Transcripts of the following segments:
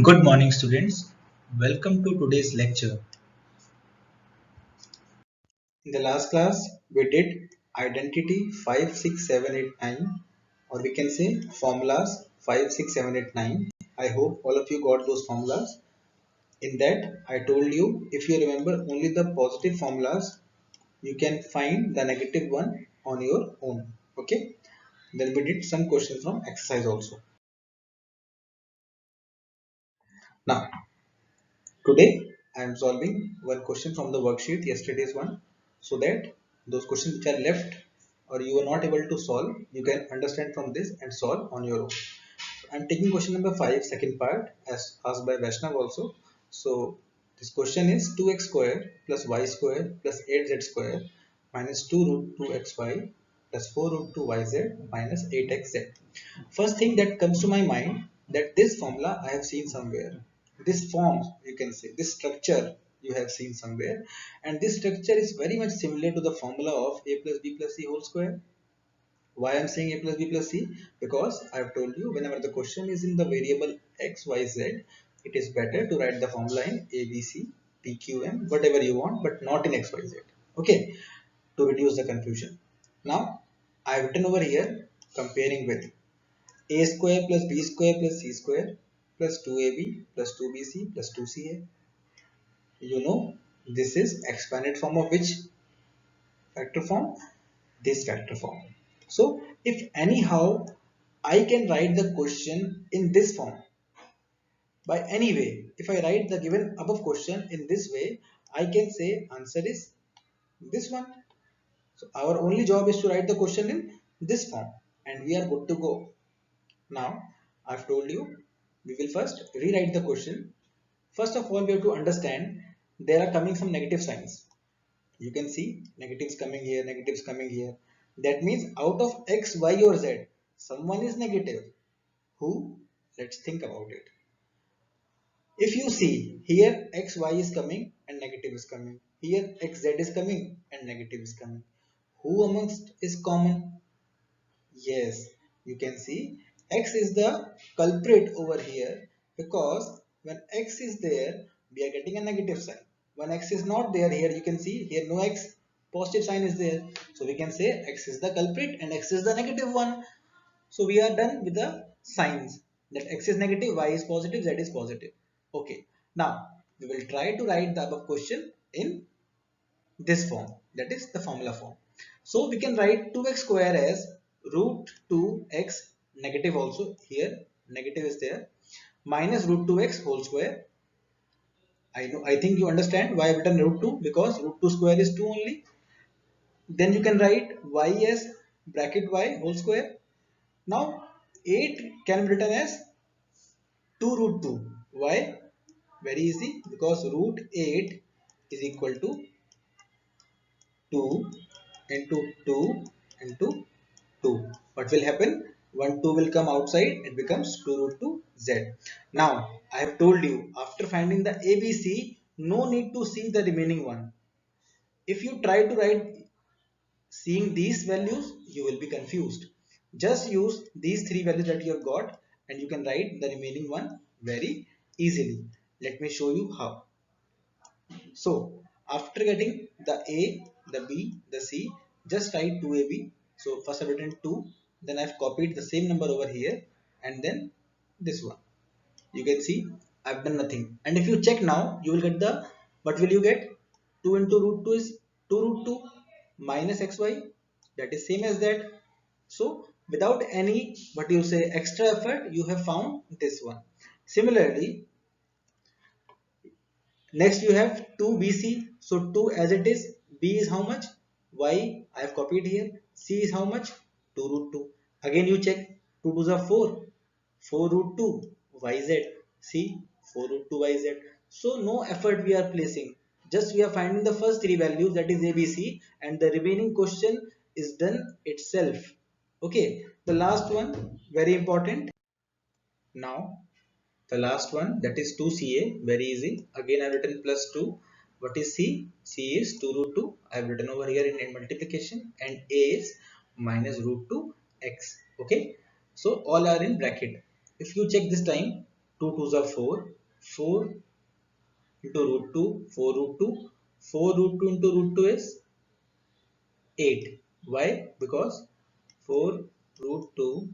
Good morning, students. Welcome to today's lecture. In the last class, we did identity 5, 6, 7, 8, 9, or we can say formulas 5, 6, 7, 8, 9. I hope all of you got those formulas. In that, I told you if you remember only the positive formulas, you can find the negative one on your own. Okay. Then we did some questions from exercise also. Now, today I am solving one question from the worksheet, yesterday's one, so that those questions which are left or you are not able to solve, you can understand from this and solve on your own. I am taking question number 5, second part, as asked by Vaishnav also. So this question is 2x square plus y square plus 8z square minus 2 root 2xy plus 4 root 2yz minus 8xz. First thing that comes to my mind, that this formula I have seen somewhere. This form, you can say, this structure you have seen somewhere, and this structure is very much similar to the formula of a plus b plus c whole square. Why I'm saying a plus b plus c? Because I've told you whenever the question is in the variable x, y, z, it is better to write the formula in a, b, c, p, q, m, whatever you want, but not in x, y, z. Okay, to reduce the confusion. Now, I've written over here comparing with a square plus b square plus c square plus 2ab plus 2bc plus 2ca. You know, this is expanded form of which factor form? This factor form. So if anyhow I can write the question in this form by any way, if I write the given above question in this way, I can say answer is this one. So our only job is to write the question in this form and we are good to go. Now I've told you we will first rewrite the question. First of all, we have to understand there are coming some negative signs. You can see negatives coming here, negatives coming here. That means out of x, y or z, someone is negative. Who? Let's think about it. If you see here x, y is coming and negative is coming. Here x, z is coming and negative is coming. Who amongst is common? Yes, you can see x is the culprit over here because when x is there, we are getting a negative sign. When x is not there, here you can see here no x, positive sign is there. So we can say x is the culprit and x is the negative one. So we are done with the signs that x is negative, y is positive, z is positive. Okay, now we will try to write the above question in this form, that is the formula form. So we can write 2x square as root 2x, negative also here, negative is there, minus root 2x whole square. I think you understand why I've written root 2, because root 2 square is 2 only. Then you can write y as bracket y whole square. Now 8 can be written as 2 root 2. Why? Very easy, because root 8 is equal to 2 into 2 into 2. What will happen? One 2 will come outside, it becomes 2 root 2 z. Now, I have told you, after finding the ABC, no need to see the remaining one. If you try to write seeing these values, you will be confused. Just use these three values that you have got and you can write the remaining one very easily. Let me show you how. So after getting the A, the B, the C, just write 2AB. So first I've written 2, then I've copied the same number over here and then this one. You can see I've done nothing. And if you check now, you will get the, what will you get? 2 into root 2 is 2 root 2 minus xy. That is same as that. So without any, what you say, extra effort, you have found this one. Similarly, next you have 2bc. So 2 as it is, b is how much? Y I have copied here. C is how much? 2 root 2. Again you check 2 2s are 4. 4 root 2 yz. See 4 root 2 yz. So no effort we are placing. Just we are finding the first three values, that is ABC, and the remaining question is done itself. Okay, the last one very important. Now the last one, that is 2ca, very easy. Again I've written plus 2. What is c? C is 2 root 2. I've written over here in multiplication, and a is minus root 2 x. Okay, so all are in bracket. If you check this time, 2 2s are 4. 4 into root 2, 4 root 2. 4 root 2 into root 2 is 8. Why? Because 4 root 2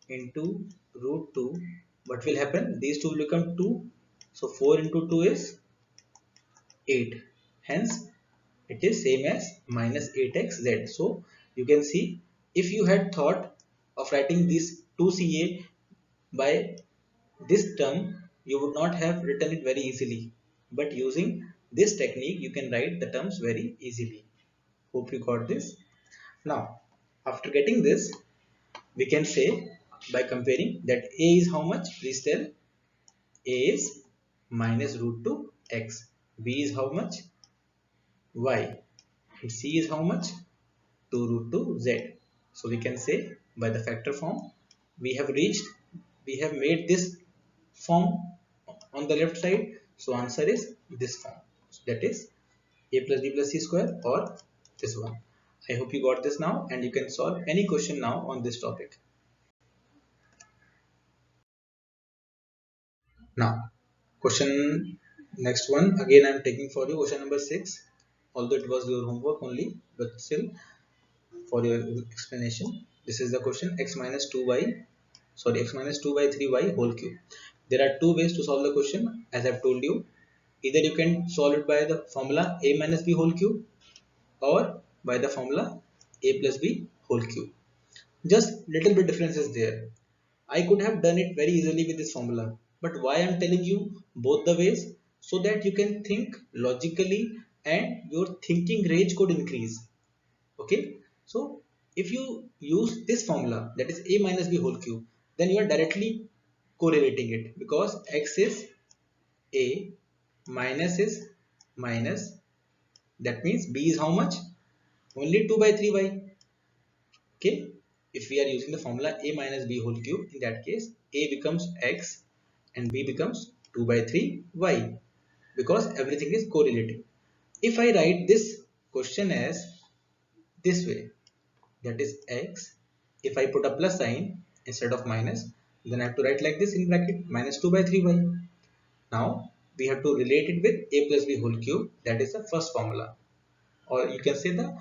into root 2, what will happen? These two will become 2. So 4 into 2 is 8. Hence, it is same as minus 8xz. So you can see, if you had thought of writing this 2ca by this term, you would not have written it very easily. But using this technique, you can write the terms very easily. Hope you got this. Now, after getting this, we can say by comparing that a is how much? Please tell. A is minus root 2 x. B is how much? Y. And C is how much? 2 root 2 z. So we can say by the factor form, we have made this form on the left side. So answer is this form. So that is a plus b plus c square, or this one. I hope you got this now, and you can solve any question now on this topic. Now, question next one again I am taking for you, question number 6. Although it was your homework only, but still for your explanation, this is the question: x minus 2y, x minus 2 by 3y whole cube. There are two ways to solve the question, as I've told you. Either you can solve it by the formula a minus b whole cube, or by the formula a plus b whole cube. Just little bit difference is there. I could have done it very easily with this formula, but why I'm telling you both the ways? So that you can think logically and your thinking range could increase. Okay, so if you use this formula, that is a minus b whole cube, then you are directly correlating it, because x is a, minus is minus, that means b is how much? Only 2 by 3y. Okay, if we are using the formula a minus b whole cube, in that case a becomes x and b becomes 2 by 3y, because everything is correlating. If I write this question as this way, that is x, if I put a plus sign instead of minus, then I have to write like this in bracket, minus 2 by 3y. Now we have to relate it with a plus b whole cube, that is the first formula, or you can say the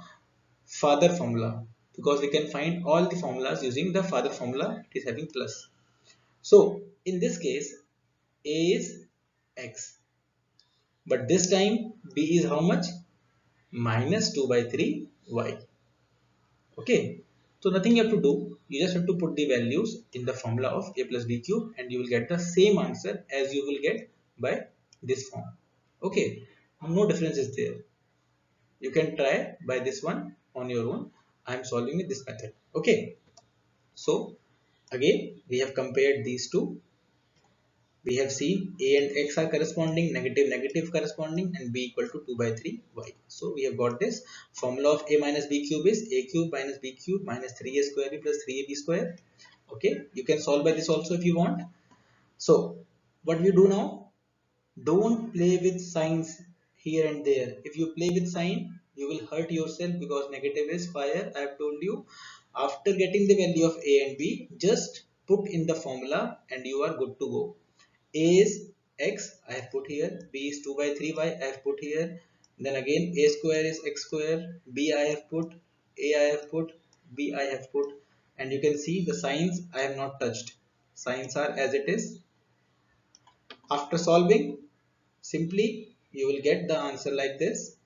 father formula, because we can find all the formulas using the father formula, it is having plus. So in this case a is x, but this time b is how much? Minus 2 by 3y. Okay, so nothing you have to do, you just have to put the values in the formula of a plus b cube, and you will get the same answer as you will get by this form. Okay, no difference is there. You can try by this one on your own. I am solving with this method. Okay, so again we have compared these two. We have seen a and x are corresponding, negative negative corresponding, and b equal to 2 by 3y. So we have got this formula of a minus b cube is a cube minus b cube minus 3a square b plus 3ab square. Okay, you can solve by this also if you want. So what we do now? Don't play with signs here and there. If you play with sign, you will hurt yourself, because negative is fire. I have told you, after getting the value of a and b, just put in the formula and you are good to go. A is x, I have put here. B is 2 by 3y, I have put here. Then again a square is x square. B I have put, a I have put, b I have put. And you can see the signs I have not touched. Signs are as it is. After solving, simply you will get the answer like this.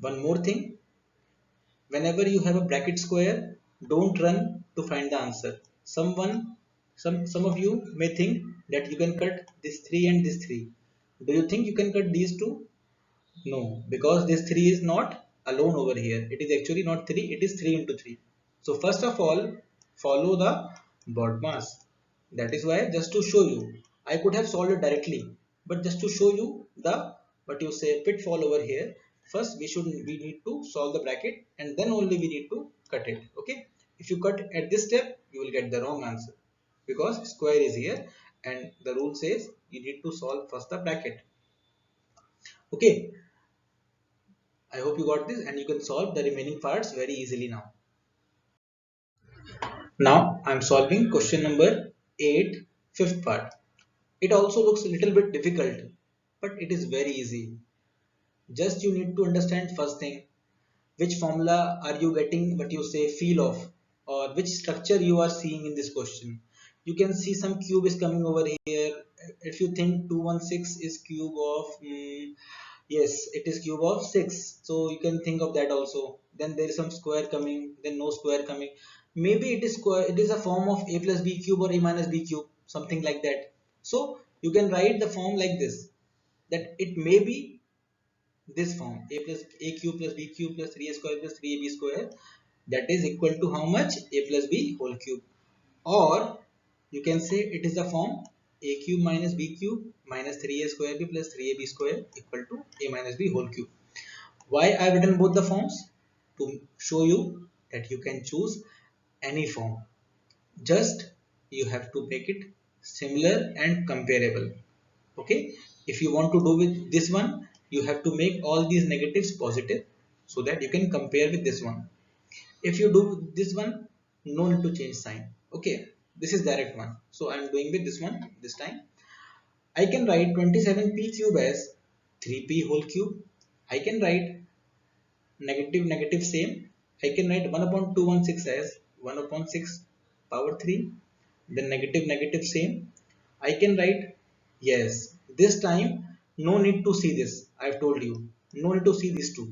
One more thing, whenever you have a bracket square, don't run to find the answer. Some of you may think that you can cut this 3 and this 3. Do you think you can cut these two? No, because this 3 is not alone over here. It is actually not 3, it is 3 into 3. So first of all, follow the BODMAS. That is why, just to show you, I could have solved it directly, but just to show you the, what you say, pitfall over here, first we need to solve the bracket, and then only we need to cut it. Okay, if you cut at this step, you will get the wrong answer, because square is here and the rule says you need to solve first the bracket. Okay, I hope you got this, and you can solve the remaining parts very easily now. Now I am solving question number 8, fifth part. It also looks a little bit difficult, but it is very easy. Just you need to understand first thing, which formula are you getting what you say feel of, or which structure you are seeing in this question. You can see some cube is coming over here. If you think 216 is cube of yes, it is cube of 6, so you can think of that also. Then there is some square coming, then no square coming. Maybe it is square, it is a form of a plus b cube or a minus b cube, something like that. So you can write the form like this, that it may be this form, a plus a cube plus b cube plus 3a square plus 3ab square, that is equal to how much, a plus b whole cube. Or you can say it is the form a cube minus b cube minus 3a square b plus 3ab square equal to a minus b whole cube. Why I have written both the forms? To show you that you can choose any form, just you have to make it similar and comparable. Okay, if you want to do with this one, you have to make all these negatives positive so that you can compare with this one. If you do this one, no need to change sign. Okay, this is direct one, so I'm doing with this one this time. I can write 27p cube as 3p whole cube. I can write negative negative same. I can write 1 upon 216 as 1 upon 6 power 3. Then negative negative same. I can write, yes, this time no need to see this. I've told you, no need to see these two.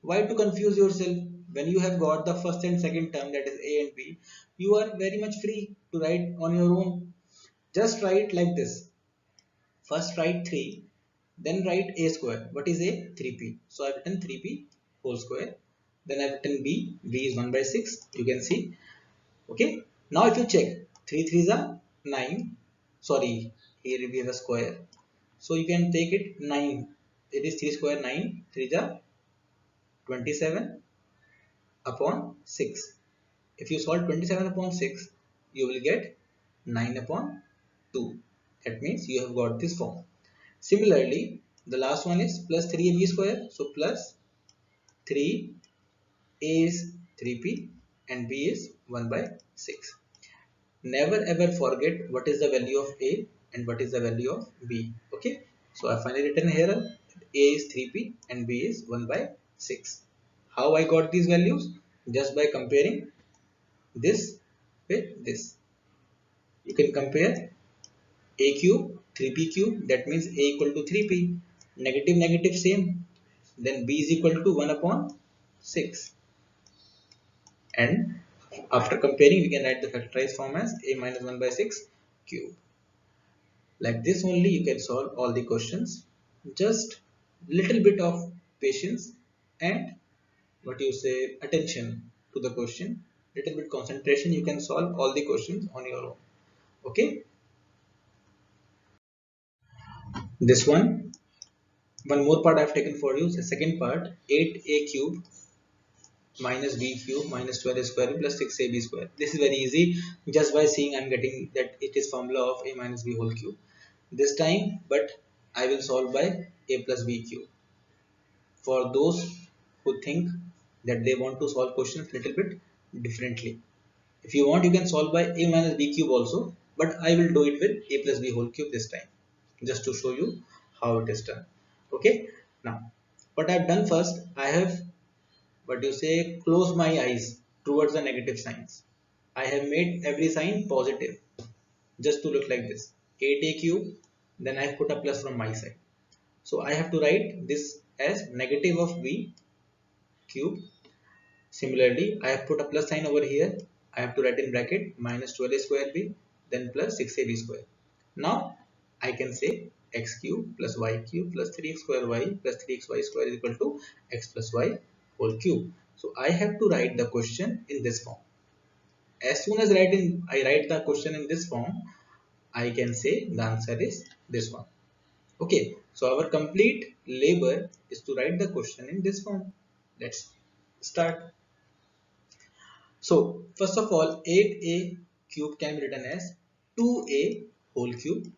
Why to confuse yourself? When you have got the first and second term, that is a and b, you are very much free to write on your own. Just write like this. First write 3, then write a square. What is a? 3p. So I've written 3p whole square. Then I've written b. B is 1 by 6. You can see. Okay. Now if you check, 3 3s are 9. Sorry, here we have a square. So you can take it 9. It is 3 square 9. 3 are 27 upon 6. If you solve 27 upon 6, you will get 9 upon 2. That means you have got this form. Similarly, the last one is plus 3ab square. So plus 3, a is 3p and b is 1 by 6. Never ever forget what is the value of a and what is the value of b. Okay. So I finally written here a is 3p and b is 1 by 6. How I got these values? Just by comparing this with this. You can compare a cube, 3p cube, that means a equal to 3p, negative negative same, then b is equal to 1 upon 6, and after comparing we can write the factorized form as a minus 1 by 6 cube. Like this only you can solve all the questions. Just little bit of patience and what you say attention to the question, little bit concentration, you can solve all the questions on your own. Okay, this one more part I've taken for you. The second part, 8a cube minus b cube minus 12 square plus 6ab square. This is very easy. Just by seeing I'm getting that it is formula of a minus b whole cube this time, but I will solve by a plus b cube. For those who think that they want to solve questions little bit differently, if you want you can solve by a minus b cube also, but I will do it with a plus b whole cube this time, just to show you how it is done. Okay, now what I've done first, I have what you say close my eyes towards the negative signs. I have made every sign positive just to look like this, 8a cube, then I have put a plus from my side. So I have to write this as negative of b cube. Similarly, I have put a plus sign over here. I have to write in bracket minus 12a square b, then plus 6ab square. Now I can say x cube plus y cube plus 3x square y plus 3xy square is equal to x plus y whole cube. So I have to write the question in this form. As soon as I write the question in this form, I can say the answer is this one. Okay, so our complete labor is to write the question in this form. Let's start. So first of all, 8a cube can be written as 2a whole cube.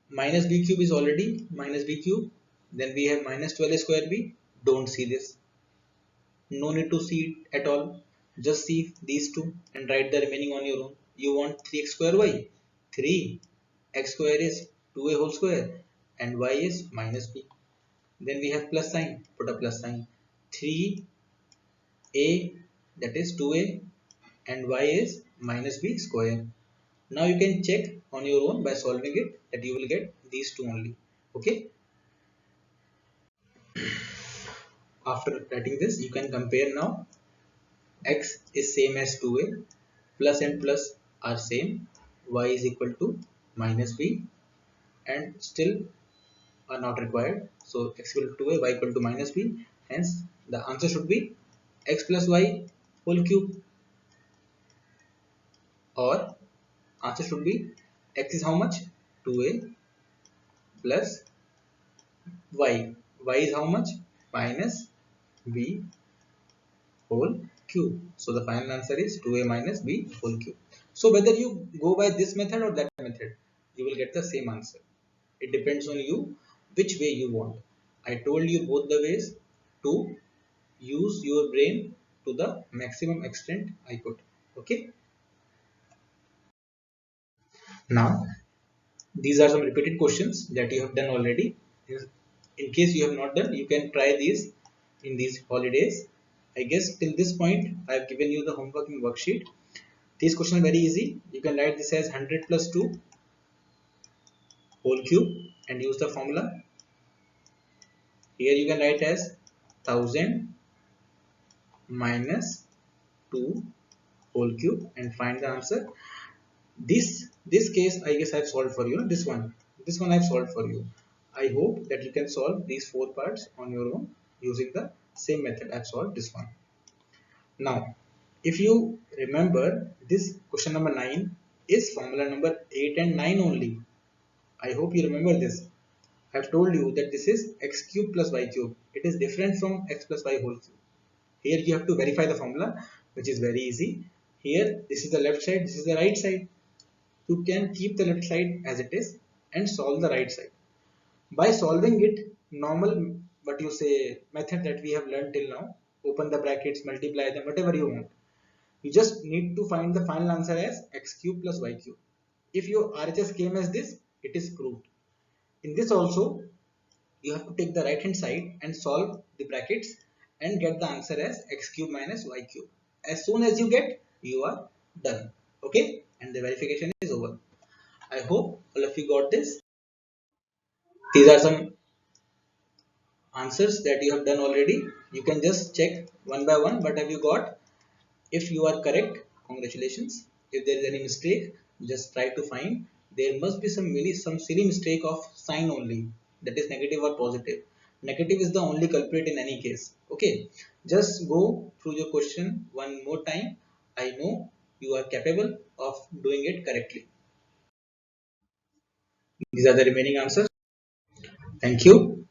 Minus b cube is already minus b cube. Then we have minus 12 square b. Don't see this. No need to see it at all. Just see these two and write the remaining on your own. You want 3x square y. 3 x square is 2a whole square and y is minus b. Then we have plus sign, put a plus sign. 3a, that is 2a, and y is minus b square. Now you can check on your own by solving it that you will get these two only. Okay. After writing this, you can compare now. X is same as 2a, plus and plus are same, y is equal to minus b, and still are not required. So x equal to 2a, y equal to minus b. Hence the answer should be x plus y whole cube, or answer should be x is how much? 2a plus y. Y is how much? Minus b whole cube. So the final answer is 2a minus b whole cube. So whether you go by this method or that method, you will get the same answer. It depends on you which way you want. I told you both the ways to use your brain to the maximum extent I could. Okay. Now these are some repeated questions that you have done already. In case you have not done, you can try these in these holidays. I guess till this point I have given you the homework in worksheet. These questions are very easy. You can write this as 100 plus 2 whole cube and use the formula. Here you can write as 1000 minus 2 whole cube and find the answer. This case I guess I've solved for you. This one I've solved for you. I hope that you can solve these four parts on your own using the same method I've solved this one. Now if you remember, this question number 9 is formula number 8 and 9 only. I hope you remember this. I've told you that this is x cube plus y cube. It is different from x plus y whole cube. Here you have to verify the formula, which is very easy. Here this is the left side, this is the right side. You can keep the left side as it is and solve the right side. By solving it, normal what you say method that we have learned till now, open the brackets, multiply them, whatever you want. You just need to find the final answer as x cube plus y cube. If your RHS came as this, it is proved. In this also, you have to take the right hand side and solve the brackets and get the answer as x cube minus y cube. As soon as you get, you are done. Okay, and the verification is over. I hope all of you got this. These are some answers that you have done already. You can just check one by one what have you got. If you are correct, congratulations. If there is any mistake, just try to find. There must be some silly mistake of sign only, that is negative or positive. Negative is the only culprit in any case. Okay, just go through your question one more time. I know you are capable of doing it correctly. These are the remaining answers. Thank you.